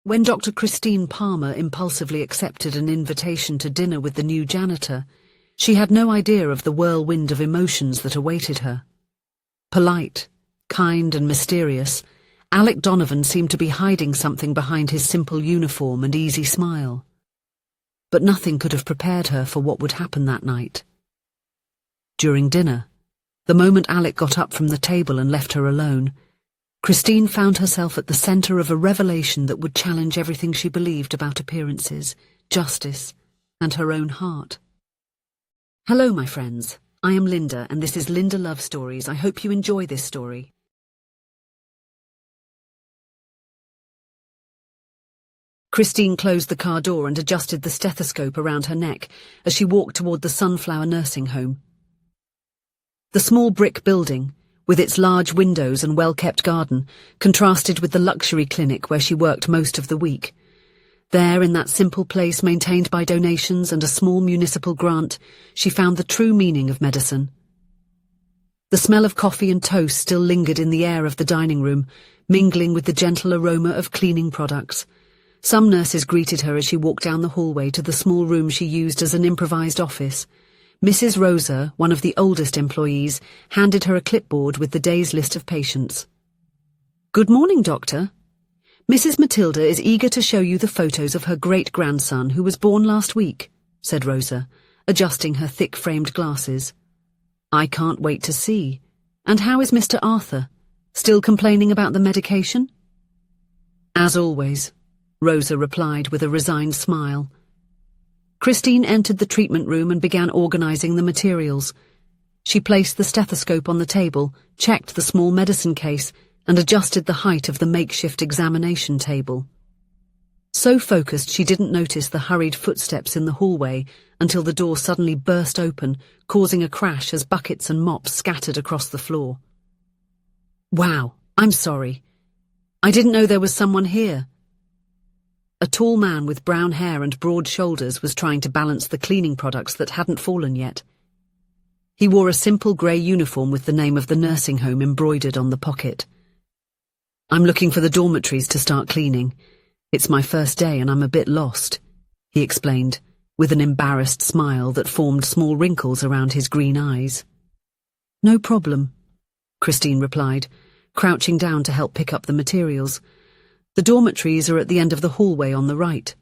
When Dr. Christine Palmer impulsively accepted an invitation to dinner with the new janitor, she had no idea of the whirlwind of emotions that awaited her. Polite, kind and mysterious, Alec Donovan seemed to be hiding something behind his simple uniform and easy smile. But nothing could have prepared her for what would happen that night. During dinner, the moment Alec got up from the table and left her alone, Christine found herself at the center of a revelation that would challenge everything she believed about appearances, justice, and her own heart. Hello, my friends. I am Linda, and this is Linda Love Stories. I hope you enjoy this story. Christine closed the car door and adjusted the stethoscope around her neck as she walked toward the Sunflower nursing home. The small brick building, with its large windows and well-kept garden, contrasted with the luxury clinic where she worked most of the week. There, in that simple place maintained by donations and a small municipal grant, she found the true meaning of medicine. The smell of coffee and toast still lingered in the air of the dining room, mingling with the gentle aroma of cleaning products. Some nurses greeted her as she walked down the hallway to the small room she used as an improvised office. Mrs. Rosa, one of the oldest employees, handed her a clipboard with the day's list of patients. "Good morning, Doctor. Mrs. Matilda is eager to show you the photos of her great-grandson who was born last week," said Rosa, adjusting her thick-framed glasses. "I can't wait to see. And how is Mr. Arthur? Still complaining about the medication?" "As always," Rosa replied with a resigned smile. Christine entered the treatment room and began organizing the materials. She placed the stethoscope on the table, checked the small medicine case, and adjusted the height of the makeshift examination table. So focused she didn't notice the hurried footsteps in the hallway until the door suddenly burst open, causing a crash as buckets and mops scattered across the floor. "Wow, I'm sorry. I didn't know there was someone here." A tall man with brown hair and broad shoulders was trying to balance the cleaning products that hadn't fallen yet. He wore a simple grey uniform with the name of the nursing home embroidered on the pocket. "I'm looking for the dormitories to start cleaning. It's my first day and I'm a bit lost," he explained, with an embarrassed smile that formed small wrinkles around his green eyes. "No problem," Christine replied, crouching down to help pick up the materials. "The dormitories are at the end of the hallway on the right."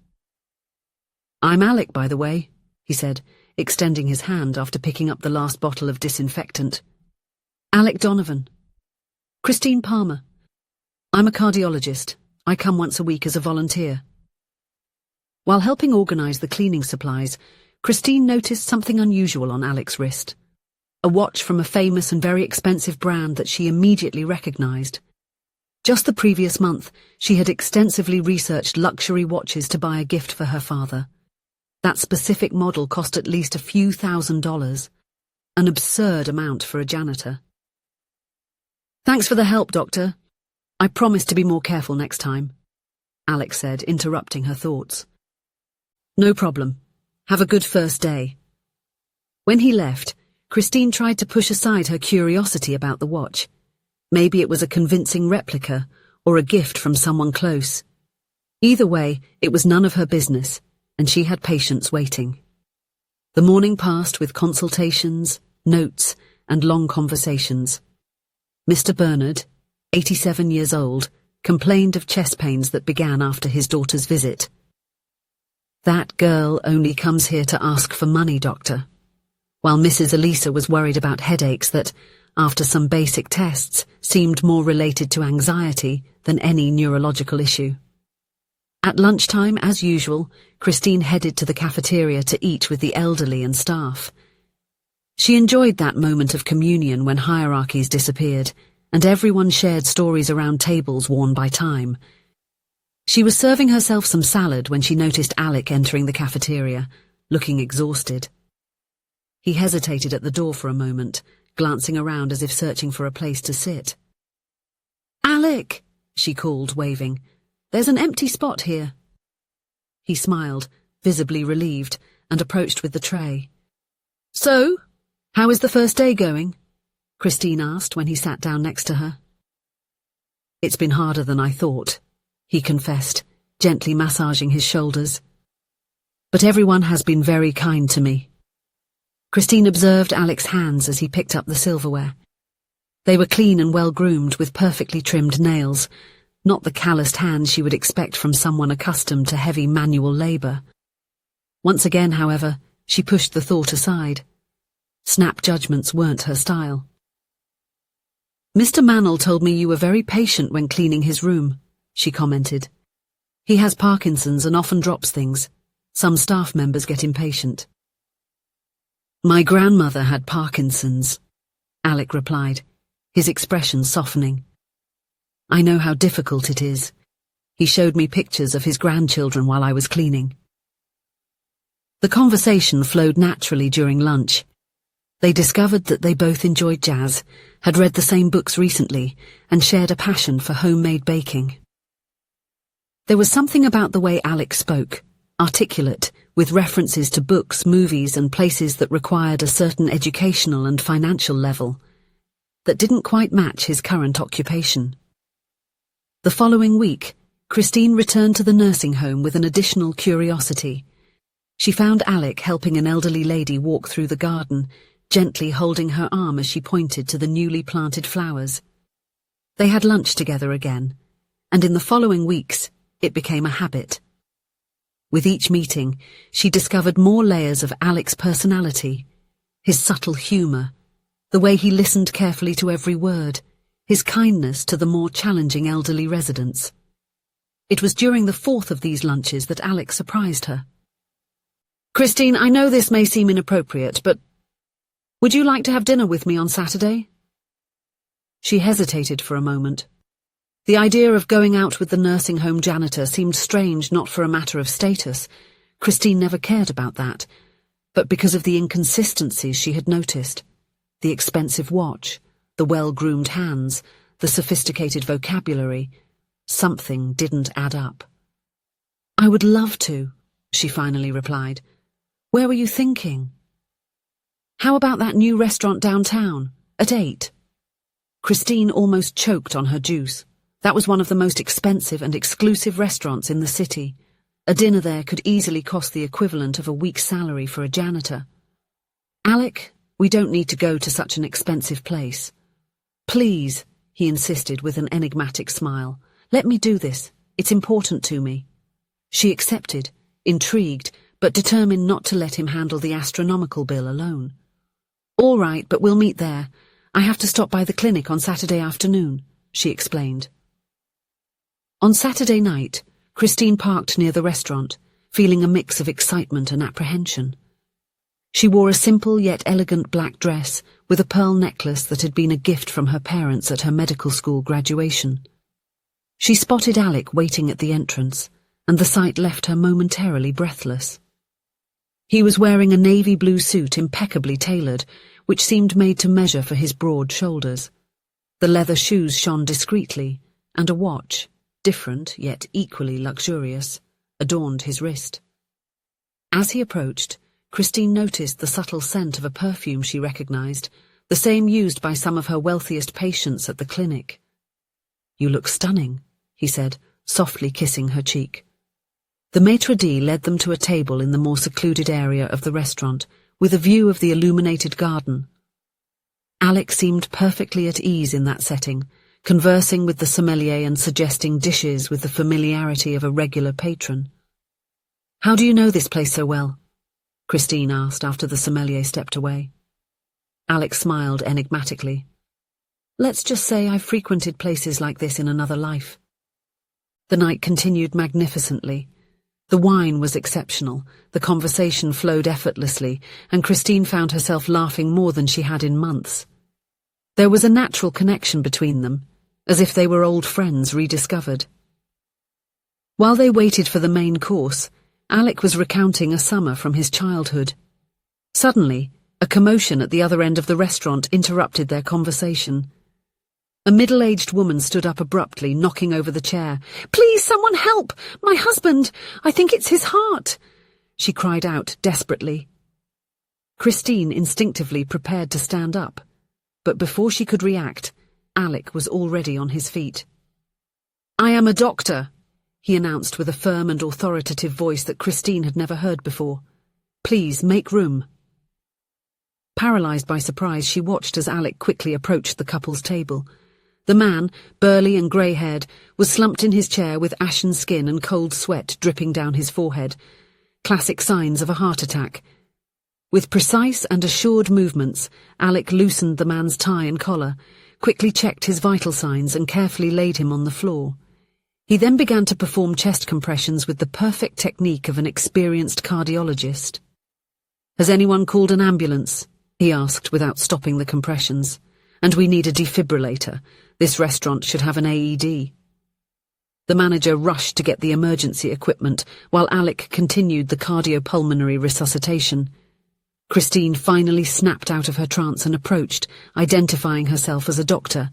"I'm Alec, by the way," he said, extending his hand after picking up the last bottle of disinfectant. "Alec Donovan. Christine Palmer. I'm a cardiologist. I come once a week as a volunteer." While helping organize the cleaning supplies, Christine noticed something unusual on Alec's wrist. A watch from a famous and very expensive brand that she immediately recognized. Just the previous month, she had extensively researched luxury watches to buy a gift for her father. That specific model cost at least a few $1,000s, an absurd amount for a janitor. "Thanks for the help, Doctor. I promise to be more careful next time," Alec said, interrupting her thoughts. "No problem. Have a good first day." When he left, Christine tried to push aside her curiosity about the watch. Maybe it was a convincing replica or a gift from someone close. Either way, it was none of her business, and she had patience waiting. The morning passed with consultations, notes, and long conversations. Mr. Bernard, 87 years old, complained of chest pains that began after his daughter's visit. "That girl only comes here to ask for money, Doctor," while Mrs. Elisa was worried about headaches that, after some basic tests, seemed more related to anxiety than any neurological issue. At lunchtime, as usual, Christine headed to the cafeteria to eat with the elderly and staff. She enjoyed that moment of communion when hierarchies disappeared, and everyone shared stories around tables worn by time. She was serving herself some salad when she noticed Alec entering the cafeteria, looking exhausted. He hesitated at the door for a moment, glancing around as if searching for a place to sit. "Alec!" she called, waving. "There's an empty spot here." He smiled, visibly relieved, and approached with the tray. "So, how is the first day going?" Christine asked when he sat down next to her. "It's been harder than I thought," he confessed, gently massaging his shoulders. But everyone has been very kind to me. Christine observed Alec's hands as he picked up the silverware. They were clean and well-groomed with perfectly trimmed nails, not the calloused hands she would expect from someone accustomed to heavy manual labor. Once again, however, she pushed the thought aside. Snap judgments weren't her style. "Mr. Mannell told me you were very patient when cleaning his room," she commented. "He has Parkinson's and often drops things. Some staff members get impatient." "My grandmother had Parkinson's," Alec replied, his expression softening. "I know how difficult it is. He showed me pictures of his grandchildren while I was cleaning." The conversation flowed naturally during lunch. They discovered that they both enjoyed jazz, had read the same books recently, and shared a passion for homemade baking. There was something about the way Alec spoke, articulate, with references to books, movies, and places that required a certain educational and financial level, that didn't quite match his current occupation. The following week, Christine returned to the nursing home with an additional curiosity. She found Alec helping an elderly lady walk through the garden, gently holding her arm as she pointed to the newly planted flowers. They had lunch together again, and in the following weeks, it became a habit. With each meeting, she discovered more layers of Alec's personality, his subtle humor, the way he listened carefully to every word, his kindness to the more challenging elderly residents. It was during the fourth of these lunches that Alec surprised her. "Christine, I know this may seem inappropriate, but would you like to have dinner with me on Saturday?" She hesitated for a moment. The idea of going out with the nursing home janitor seemed strange, not for a matter of status. Christine never cared about that, but because of the inconsistencies she had noticed. The expensive watch, the well-groomed hands, the sophisticated vocabulary. Something didn't add up. "I would love to," she finally replied. "Where were you thinking?" "How about that new restaurant downtown, at 8? Christine almost choked on her juice. That was one of the most expensive and exclusive restaurants in the city. A dinner there could easily cost the equivalent of a week's salary for a janitor. "Alec, we don't need to go to such an expensive place." "Please," he insisted with an enigmatic smile. "Let me do this. It's important to me." She accepted, intrigued, but determined not to let him handle the astronomical bill alone. "All right, but we'll meet there. I have to stop by the clinic on Saturday afternoon," she explained. On Saturday night, Christine parked near the restaurant, feeling a mix of excitement and apprehension. She wore a simple yet elegant black dress with a pearl necklace that had been a gift from her parents at her medical school graduation. She spotted Alec waiting at the entrance, and the sight left her momentarily breathless. He was wearing a navy blue suit impeccably tailored, which seemed made to measure for his broad shoulders. The leather shoes shone discreetly, and a watch, different yet equally luxurious, adorned his wrist. As he approached, Christine noticed the subtle scent of a perfume she recognized, the same used by some of her wealthiest patients at the clinic. "You look stunning," he said, softly kissing her cheek. The maitre d' led them to a table in the more secluded area of the restaurant, with a view of the illuminated garden. Alec seemed perfectly at ease in that setting, conversing with the sommelier and suggesting dishes with the familiarity of a regular patron. "How do you know this place so well?" Christine asked after the sommelier stepped away. Alec smiled enigmatically. "Let's just say I've frequented places like this in another life." The night continued magnificently. The wine was exceptional, the conversation flowed effortlessly, and Christine found herself laughing more than she had in months. There was a natural connection between them, as if they were old friends rediscovered. While they waited for the main course, Alec was recounting a summer from his childhood. Suddenly, a commotion at the other end of the restaurant interrupted their conversation. A middle-aged woman stood up abruptly, knocking over the chair. "Please, someone help! My husband! I think it's his heart!" she cried out desperately. Christine instinctively prepared to stand up, but before she could react, Alec was already on his feet. "I am a doctor," he announced with a firm and authoritative voice that Christine had never heard before. "Please, make room." Paralyzed by surprise, she watched as Alec quickly approached the couple's table. The man, burly and grey-haired, was slumped in his chair with ashen skin and cold sweat dripping down his forehead. Classic signs of a heart attack. With precise and assured movements, Alec loosened the man's tie and collar, quickly checked his vital signs and carefully laid him on the floor. He then began to perform chest compressions with the perfect technique of an experienced cardiologist. "Has anyone called an ambulance?" he asked without stopping the compressions. "And we need a defibrillator. This restaurant should have an AED." The manager rushed to get the emergency equipment, while Alec continued the cardiopulmonary resuscitation. Christine finally snapped out of her trance and approached, identifying herself as a doctor.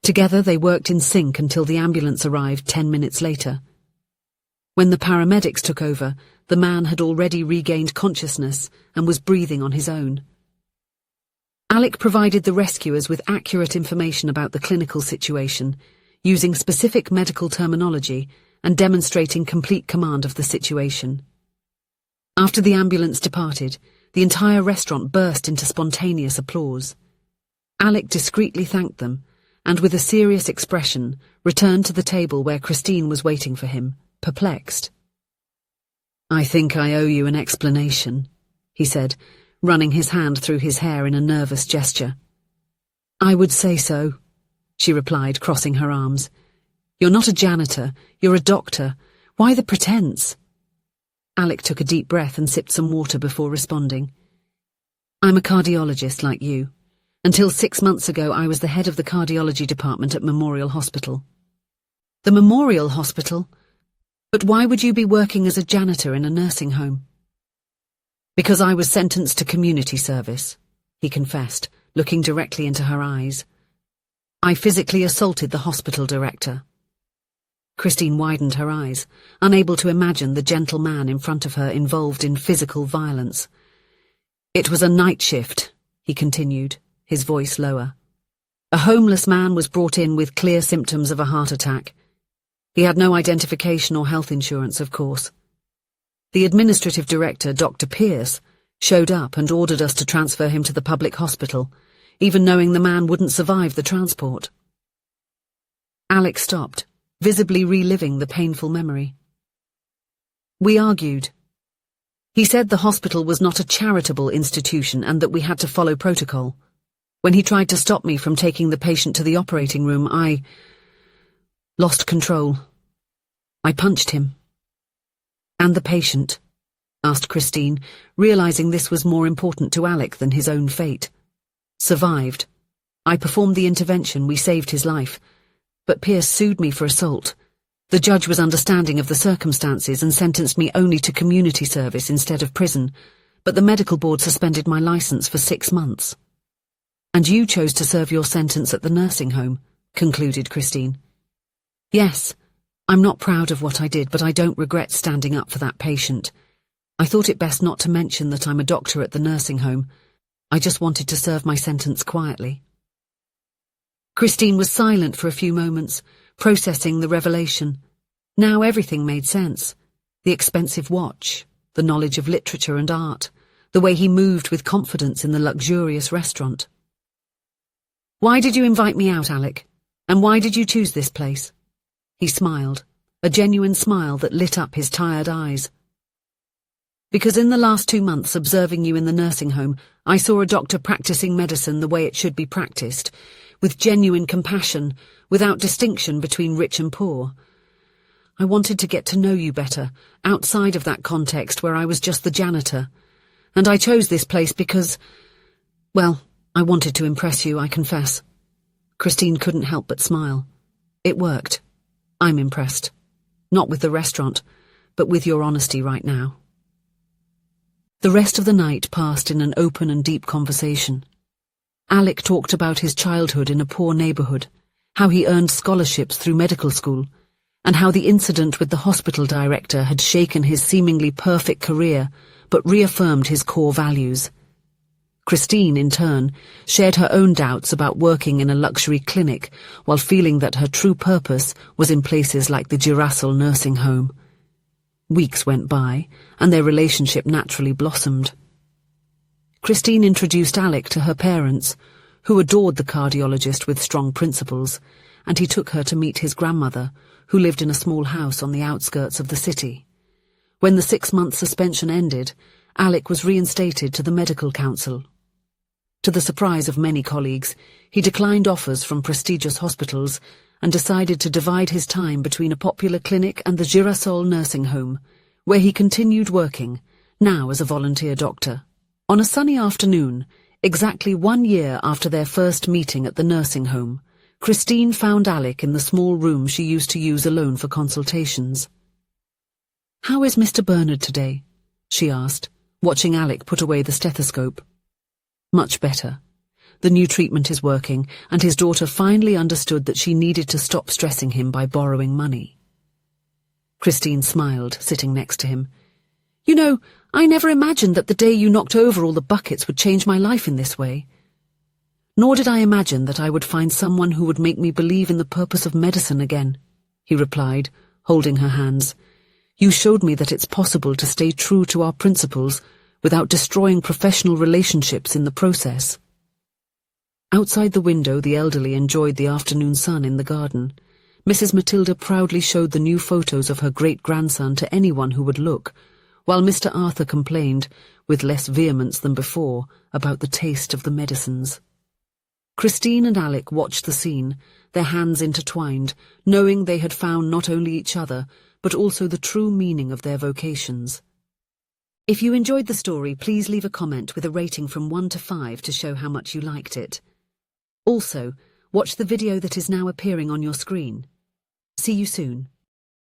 Together they worked in sync until the ambulance arrived 10 minutes later. When the paramedics took over, the man had already regained consciousness and was breathing on his own. Alec provided the rescuers with accurate information about the clinical situation, using specific medical terminology and demonstrating complete command of the situation. After the ambulance departed, the entire restaurant burst into spontaneous applause. Alec discreetly thanked them, and with a serious expression, returned to the table where Christine was waiting for him, perplexed. "I think I owe you an explanation," he said, running his hand through his hair in a nervous gesture. "I would say so," she replied, crossing her arms. "You're not a janitor, you're a doctor. Why the pretense?" Alec took a deep breath and sipped some water before responding. "I'm a cardiologist like you. Until 6 months ago I was the head of the cardiology department at Memorial Hospital." "The Memorial Hospital? But why would you be working as a janitor in a nursing home?" "Because I was sentenced to community service," he confessed, looking directly into her eyes. "I physically assaulted the hospital director." Christine widened her eyes, unable to imagine the gentle man in front of her involved in physical violence. "It was a night shift," he continued, his voice lower. "A homeless man was brought in with clear symptoms of a heart attack. He had no identification or health insurance, of course. The administrative director, Dr. Pierce, showed up and ordered us to transfer him to the public hospital, even knowing the man wouldn't survive the transport." Alec stopped, visibly reliving the painful memory. "We argued. He said the hospital was not a charitable institution and that we had to follow protocol. When he tried to stop me from taking the patient to the operating room, I lost control. I punched him." "And the patient?" asked Christine, realizing this was more important to Alec than his own fate. "Survived. I performed the intervention, we saved his life. But Pierce sued me for assault. The judge was understanding of the circumstances and sentenced me only to community service instead of prison, but the medical board suspended my license for 6 months. And you chose to serve your sentence at the nursing home," concluded Christine. "Yes. I'm not proud of what I did, but I don't regret standing up for that patient. I thought it best not to mention that I'm a doctor at the nursing home. I just wanted to serve my sentence quietly." Christine was silent for a few moments, processing the revelation. Now everything made sense. The expensive watch, the knowledge of literature and art, the way he moved with confidence in the luxurious restaurant. "Why did you invite me out, Alec? And why did you choose this place?" He smiled, a genuine smile that lit up his tired eyes. "Because in the last 2 months observing you in the nursing home, I saw a doctor practicing medicine the way it should be practiced, with genuine compassion, without distinction between rich and poor. I wanted to get to know you better, outside of that context where I was just the janitor. And I chose this place because, well, I wanted to impress you, I confess." Christine couldn't help but smile. "It worked. I'm impressed. Not with the restaurant, but with your honesty right now." The rest of the night passed in an open and deep conversation. Alec talked about his childhood in a poor neighborhood, how he earned scholarships through medical school, and how the incident with the hospital director had shaken his seemingly perfect career but reaffirmed his core values. Christine, in turn, shared her own doubts about working in a luxury clinic while feeling that her true purpose was in places like the Girassol nursing home. Weeks went by, and their relationship naturally blossomed. Christine introduced Alec to her parents, who adored the cardiologist with strong principles, and he took her to meet his grandmother, who lived in a small house on the outskirts of the city. When the 6-month suspension ended, Alec was reinstated to the medical council. To the surprise of many colleagues, he declined offers from prestigious hospitals and decided to divide his time between a popular clinic and the Girassol nursing home, where he continued working, now as a volunteer doctor. On a sunny afternoon, exactly 1 year after their first meeting at the nursing home, Christine found Alec in the small room she used to use alone for consultations. "How is Mr. Bernard today?" she asked, watching Alec put away the stethoscope. "Much better. The new treatment is working, and his daughter finally understood that she needed to stop stressing him by borrowing money." Christine smiled, sitting next to him. "You know, I never imagined that the day you knocked over all the buckets would change my life in this way. Nor did I imagine that I would find someone who would make me believe in the purpose of medicine again," he replied, holding her hands. "You showed me that it's possible to stay true to our principles without destroying professional relationships in the process." Outside the window, the elderly enjoyed the afternoon sun in the garden. Mrs. Matilda proudly showed the new photos of her great-grandson to anyone who would look, while Mr. Arthur complained, with less vehemence than before, about the taste of the medicines. Christine and Alec watched the scene, their hands intertwined, knowing they had found not only each other, but also the true meaning of their vocations. If you enjoyed the story, please leave a comment with a rating from 1 to 5 to show how much you liked it. Also, watch the video that is now appearing on your screen. See you soon.